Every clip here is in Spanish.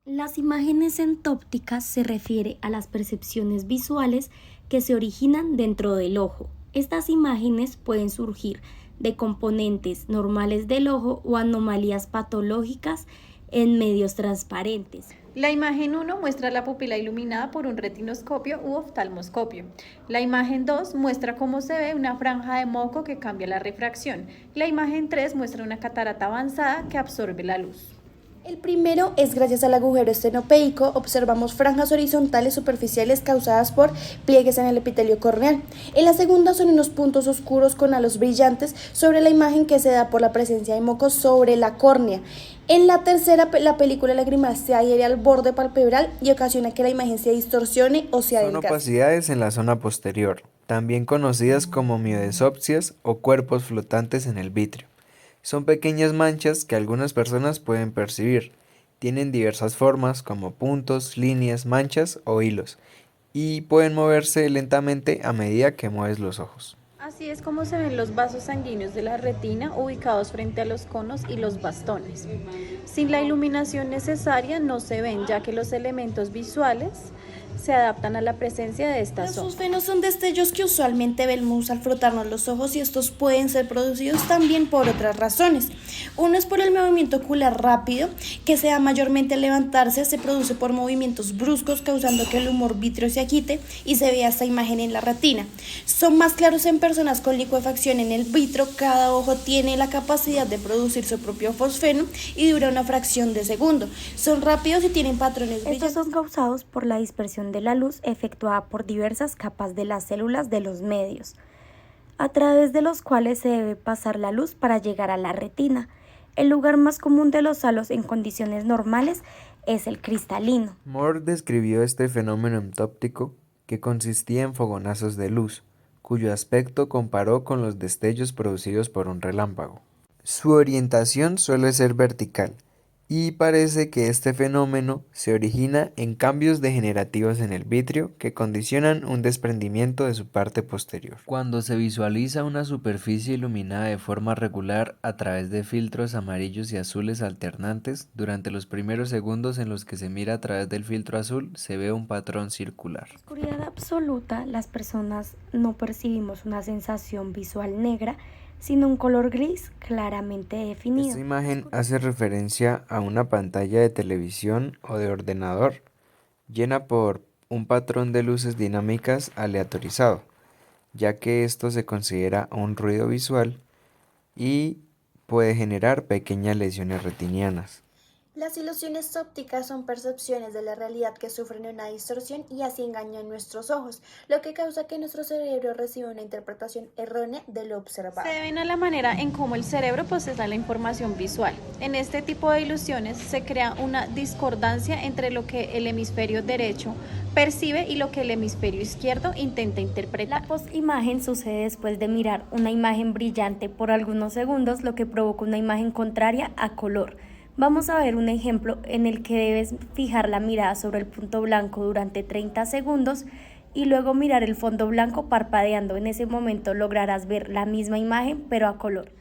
Las imágenes entópticas se refiere a las percepciones visuales que se originan dentro del ojo. Estas imágenes pueden surgir de componentes normales del ojo o anomalías patológicas en medios transparentes. La imagen 1 muestra la pupila iluminada por un retinoscopio u oftalmoscopio. La imagen 2 muestra cómo se ve una franja de moco que cambia la refracción. La imagen 3 muestra una catarata avanzada que absorbe la luz. El primero es gracias al agujero estenopeico, observamos franjas horizontales superficiales causadas por pliegues en el epitelio corneal. En la segunda son unos puntos oscuros con halos brillantes sobre la imagen que se da por la presencia de mocos sobre la córnea. En la tercera, la película lagrimal se adhiere al borde palpebral y ocasiona que la imagen se distorsione o se Son adelgace. opacidades en la zona posterior, también conocidas como miodesopsias o cuerpos flotantes en el vitrio. Son pequeñas manchas que algunas personas pueden percibir. Tienen diversas formas como puntos, líneas, manchas o hilos, y pueden moverse lentamente a medida que mueves los ojos. Así es como se ven los vasos sanguíneos de la retina ubicados frente a los conos y los bastones. Sin la iluminación necesaria no se ven, ya que los elementos visuales se adaptan a la presencia de estas Los zonas. fosfenos son destellos que usualmente vemos al frotarnos los ojos y estos pueden ser producidos también por otras razones. Uno es por el movimiento ocular rápido, que se da mayormente al levantarse, se produce por movimientos bruscos causando que el humor vítreo se agite y se vea esta imagen en la retina. Son más claros en personas con licuefacción en el vitro, cada ojo tiene la capacidad de producir su propio fosfeno y dura una fracción de segundo. Son rápidos y tienen patrones Estos brillantes. son causados por la dispersión de la luz efectuada por diversas capas de las células de los medios, a través de los cuales se debe pasar la luz para llegar a la retina. El lugar más común de los halos en condiciones normales es el cristalino. Moore describió este fenómeno entóptico que consistía en fogonazos de luz, cuyo aspecto comparó con los destellos producidos por un relámpago. Su orientación suele ser vertical, y parece que este fenómeno se origina en cambios degenerativos en el vitrio que condicionan un desprendimiento de su parte posterior. Cuando se visualiza una superficie iluminada de forma regular a través de filtros amarillos y azules alternantes, durante los primeros segundos en los que se mira a través del filtro azul se ve un patrón circular. En la oscuridad absoluta, las personas no percibimos una sensación visual negra, sino un color gris claramente definido. Esta imagen hace referencia a una pantalla de televisión o de ordenador, llena por un patrón de luces dinámicas aleatorizado, ya que esto se considera un ruido visual y puede generar pequeñas lesiones retinianas. Las ilusiones ópticas son percepciones de la realidad que sufren una distorsión y así engañan nuestros ojos, lo que causa que nuestro cerebro reciba una interpretación errónea de lo observado. Se deben a la manera en cómo el cerebro procesa la información visual. En este tipo de ilusiones se crea una discordancia entre lo que el hemisferio derecho percibe y lo que el hemisferio izquierdo intenta interpretar. La postimagen sucede después de mirar una imagen brillante por algunos segundos, lo que provoca una imagen contraria a color. Vamos a ver un ejemplo en el que debes fijar la mirada sobre el punto blanco durante 30 segundos y luego mirar el fondo blanco parpadeando. En ese momento lograrás ver la misma imagen pero a color.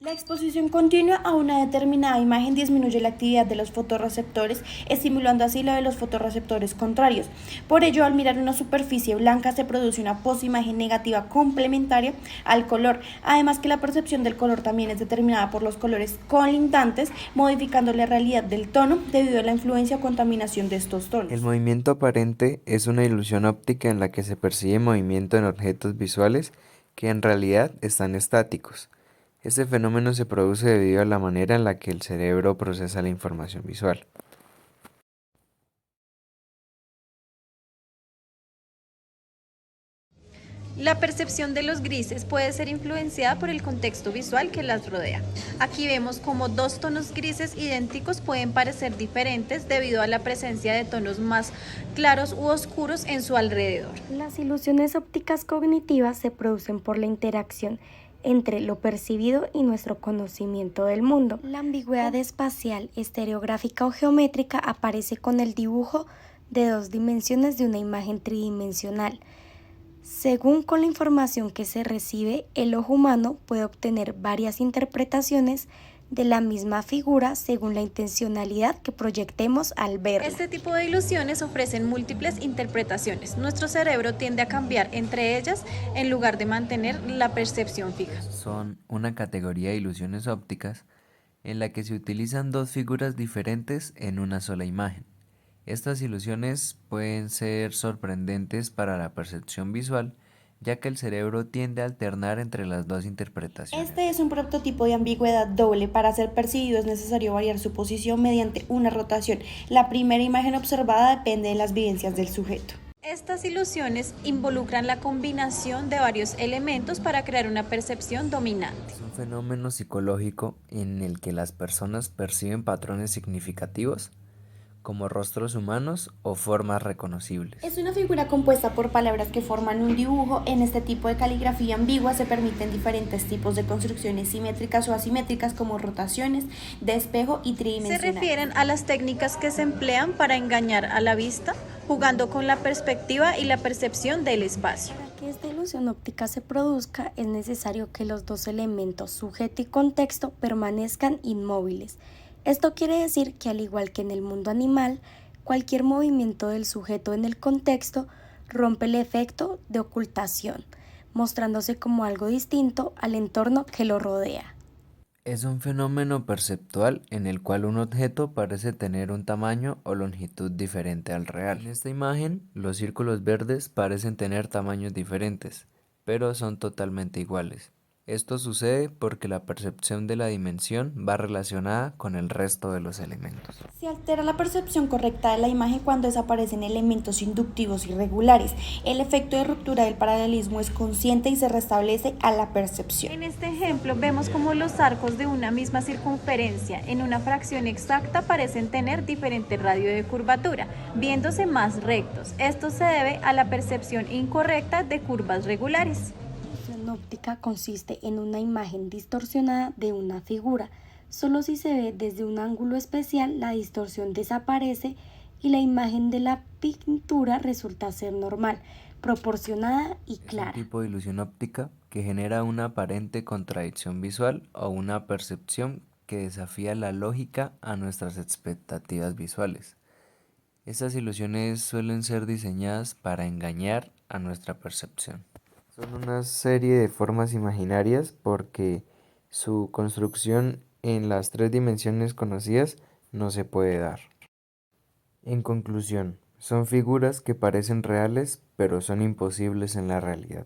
La exposición continua a una determinada imagen disminuye la actividad de los fotorreceptores, estimulando así la de los fotorreceptores contrarios. Por ello, al mirar una superficie blanca se produce una posimagen negativa complementaria al color, además que la percepción del color también es determinada por los colores colindantes, modificando la realidad del tono debido a la influencia o contaminación de estos tonos. El movimiento aparente es una ilusión óptica en la que se percibe movimiento en objetos visuales que en realidad están estáticos. Este fenómeno se produce debido a la manera en la que el cerebro procesa la información visual. La percepción de los grises puede ser influenciada por el contexto visual que las rodea. Aquí vemos como dos tonos grises idénticos pueden parecer diferentes debido a la presencia de tonos más claros u oscuros en su alrededor. Las ilusiones ópticas cognitivas se producen por la interacción entre lo percibido y nuestro conocimiento del mundo. La ambigüedad espacial, estereográfica o geométrica aparece con el dibujo de dos dimensiones de una imagen tridimensional. Según con la información que se recibe, el ojo humano puede obtener varias interpretaciones de la misma figura según la intencionalidad que proyectemos al verla. Este tipo de ilusiones ofrecen múltiples interpretaciones. Nuestro cerebro tiende a cambiar entre ellas en lugar de mantener la percepción fija. Son una categoría de ilusiones ópticas en la que se utilizan dos figuras diferentes en una sola imagen. Estas ilusiones pueden ser sorprendentes para la percepción visual, ya que el cerebro tiende a alternar entre las dos interpretaciones. Este es un prototipo de ambigüedad doble. Para ser percibido es necesario variar su posición mediante una rotación. La primera imagen observada depende de las vivencias del sujeto. Estas ilusiones involucran la combinación de varios elementos para crear una percepción dominante. Es un fenómeno psicológico en el que las personas perciben patrones significativos, como rostros humanos o formas reconocibles. Es una figura compuesta por palabras que forman un dibujo. En este tipo de caligrafía ambigua se permiten diferentes tipos de construcciones simétricas o asimétricas como rotaciones, de espejo y Se tridimensionales. refieren a las técnicas que se emplean para engañar a la vista, jugando con la perspectiva y la percepción del espacio. Para que esta ilusión óptica se produzca, es necesario que los dos elementos, sujeto y contexto, permanezcan inmóviles. Esto quiere decir que, al igual que en el mundo animal, cualquier movimiento del sujeto en el contexto rompe el efecto de ocultación, mostrándose como algo distinto al entorno que lo rodea. Es un fenómeno perceptual en el cual un objeto parece tener un tamaño o longitud diferente al real. En esta imagen, los círculos verdes parecen tener tamaños diferentes, pero son totalmente iguales. Esto sucede porque la percepción de la dimensión va relacionada con el resto de los elementos. Se altera la percepción correcta de la imagen cuando desaparecen elementos inductivos irregulares. El efecto de ruptura del paralelismo es consciente y se restablece a la percepción. En este ejemplo vemos como los arcos de una misma circunferencia en una fracción exacta parecen tener diferente radio de curvatura, viéndose más rectos. Esto se debe a la percepción incorrecta de curvas regulares. La ilusión óptica consiste en una imagen distorsionada de una figura. Solo si se ve desde un ángulo especial, la distorsión desaparece y la imagen de la pintura resulta ser normal, proporcionada y clara. Es un tipo de ilusión óptica que genera una aparente contradicción visual o una percepción que desafía la lógica a nuestras expectativas visuales. Estas ilusiones suelen ser diseñadas para engañar a nuestra percepción. Son una serie de formas imaginarias porque su construcción en las tres dimensiones conocidas no se puede dar. En conclusión, son figuras que parecen reales pero son imposibles en la realidad.